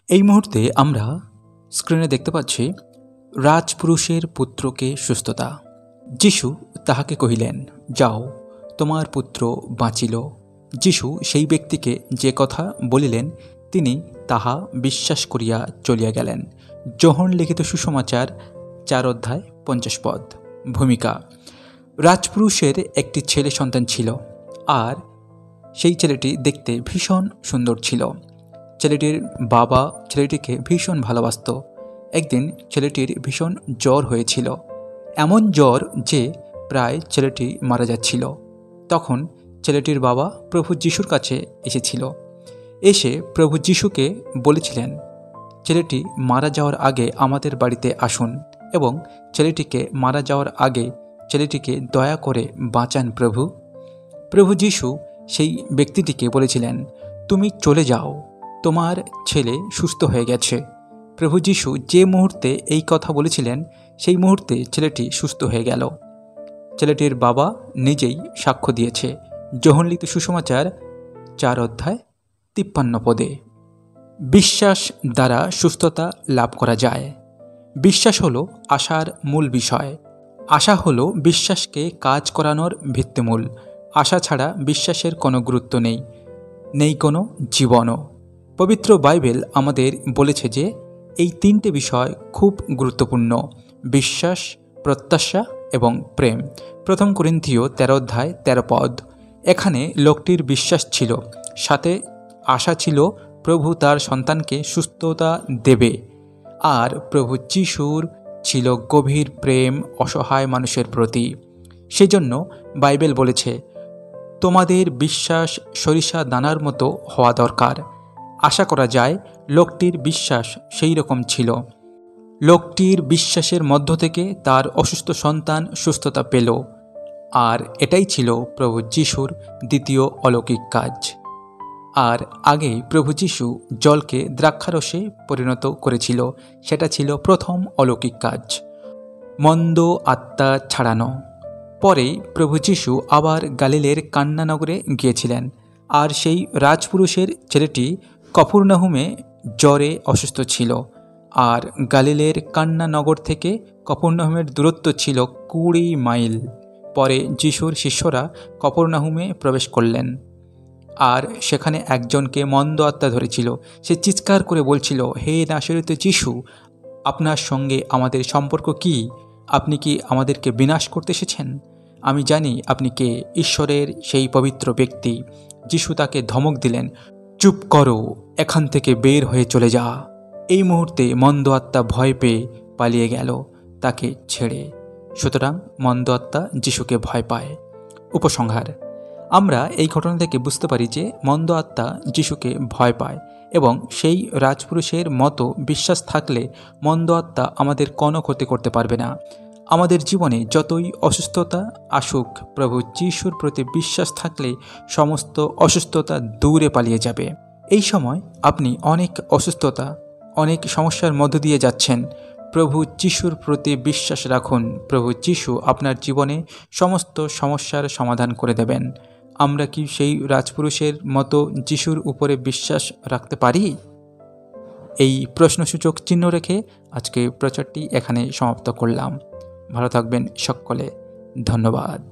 এই মুহূর্তে আমরা স্ক্রিনে দেখতে পাচ্ছি রাজপুরুষের পুত্রকে সুস্থতা। যিশু তাহাকে কহিলেন, যাও, তোমার পুত্র বাঁচিল। যিশু সেই ব্যক্তিকে যে কথা বলিলেন তিনি তাহা বিশ্বাস করিয়া চলিয়া গেলেন। যোহন লিখিত সুসমাচার 4 অধ্যায় 50 পদ। ভূমিকা: রাজপুরুষের একটি ছেলে সন্তান ছিল, আর সেই ছেলেটি দেখতে ভীষণ সুন্দর ছিল। ছেলেটির বাবা ছেলেটিকে ভীষণ ভালোবাসত। একদিন ছেলেটির ভীষণ জ্বর হয়েছিল, এমন জ্বর যে প্রায় ছেলেটি মারা যাচ্ছিল। তখন ছেলেটির বাবা প্রভু যিশুর কাছে এসেছিল। এসে প্রভু যিশুকে বলেছিলেন, ছেলেটি মারা যাওয়ার আগে আমাদের বাড়িতে আসুন এবং ছেলেটিকে মারা যাওয়ার আগে ছেলেটিকে দয়া করে বাঁচান প্রভু। প্রভু যিশু সেই ব্যক্তিটিকে বলেছিলেন, তুমি চলে যাও, তোমার ছেলে সুস্থ হয়ে গেছে। প্রভু যিশু যে মুহূর্তে এই কথা বলেছিলেন সেই মুহূর্তে ছেলেটি সুস্থ হয়ে গেল। ছেলেটির বাবা নিজেই সাক্ষ্য দিয়েছে, যোহন লিখিত সুসমাচার 4 অধ্যায় 53 পদে। বিশ্বাস দ্বারা সুস্থতা লাভ করা যায়। বিশ্বাস হলো আশার মূল বিষয়। আশা হলো বিশ্বাসকে কাজ করানোর ভিত্তিমূল। আশা ছাড়া বিশ্বাসের কোনো গুরুত্ব নেই কোনো জীবনও। পবিত্র বাইবেল আমাদের বলেছে যে এই 3টে বিষয় খুব গুরুত্বপূর্ণ: বিশ্বাস, প্রত্যাশা এবং প্রেম। 1 করিন্থীয় 13 অধ্যায় 13 পদ। এখানে লোকটির বিশ্বাস ছিল, সাথে আশা ছিল প্রভু তার সন্তানকে সুস্থতা দেবে, আর প্রভু যিশুর ছিল গভীর প্রেম অসহায় মানুষের প্রতি। সেজন্য বাইবেল বলেছে, তোমাদের বিশ্বাস সরিষা দানার মতো হওয়া দরকার। আশা করা যায় লোকটির বিশ্বাস সেই রকম ছিল। লোকটির বিশ্বাসের মধ্য থেকে তার অসুস্থ সন্তান সুস্থতা পেল, আর এটাই ছিল প্রভু যিশুর দ্বিতীয় অলৌকিক কাজ। আর আগেই প্রভু যিশু জলকে দ্রাক্ষারসে পরিণত করেছিল, সেটা ছিল প্রথম অলৌকিক কাজ, মন্দ আত্মা ছাড়ানো। পরে প্রভু যিশু আবার গালিলের কান্না নগরে গিয়েছিলেন, আর সেই রাজপুরুষের ছেলেটি কফরনাহুমে জ্বরে অসুস্থ ছিল। আর গালিলের কান্না নগর থেকে কফরনাহুমের দূরত্ব ছিল 20 মাইল। পরে যিশুর শিষ্যরা কফরনাহুমে প্রবেশ করলেন, আর সেখানে একজনকে মন্দ আত্মা ধরেছিল। সে চিৎকার করে বলছিল, হে নাসরীয় যিশু, আপনার সঙ্গে আমাদের সম্পর্ক কি? আপনি কি আমাদেরকে বিনাশ করতে এসেছেন? আমি জানি আপনি কে, ঈশ্বরের সেই পবিত্র ব্যক্তি। যিশু তাকে ধমক দিলেন, চুপ করো, এখান থেকে বের হয়ে চলে যা। এই মুহূর্তে মন্দ আত্মা ভয় পেয়ে পালিয়ে গেল তাকে ছেড়ে। সুতরাং মন্দ আত্মা যিশুকে ভয় পায়। উপসংহার: আমরা এই ঘটনা থেকে বুঝতে পারি যে মন্দ আত্মা যিশুকে ভয় পায়, এবং সেই রাজপুরুষের মতো বিশ্বাস থাকলে মন্দ আত্মা আমাদের কোনো ক্ষতি করতে পারবে না। আমাদের জীবনে যতই অসুস্থতা আসুক, প্রভু যিশুর প্রতি বিশ্বাস থাকলে সমস্ত অসুস্থতা দূরে পালিয়ে যাবে। এই সময় আপনি অনেক অসুস্থতা, অনেক সমস্যার মধ্য দিয়ে যাচ্ছেন। প্রভু যিশুর প্রতি বিশ্বাস রাখুন। প্রভু যিশু আপনার জীবনে সমস্ত সমস্যার সমাধান করে দেবেন। আমরা কি সেই রাজপুরুষের মতো যিশুর উপরে বিশ্বাস রাখতে পারি? এই প্রশ্নসূচক চিহ্ন রেখে আজকে প্রচারটি এখানে সমাপ্ত করলাম। ভালো থাকবেন সকলে। ধন্যবাদ।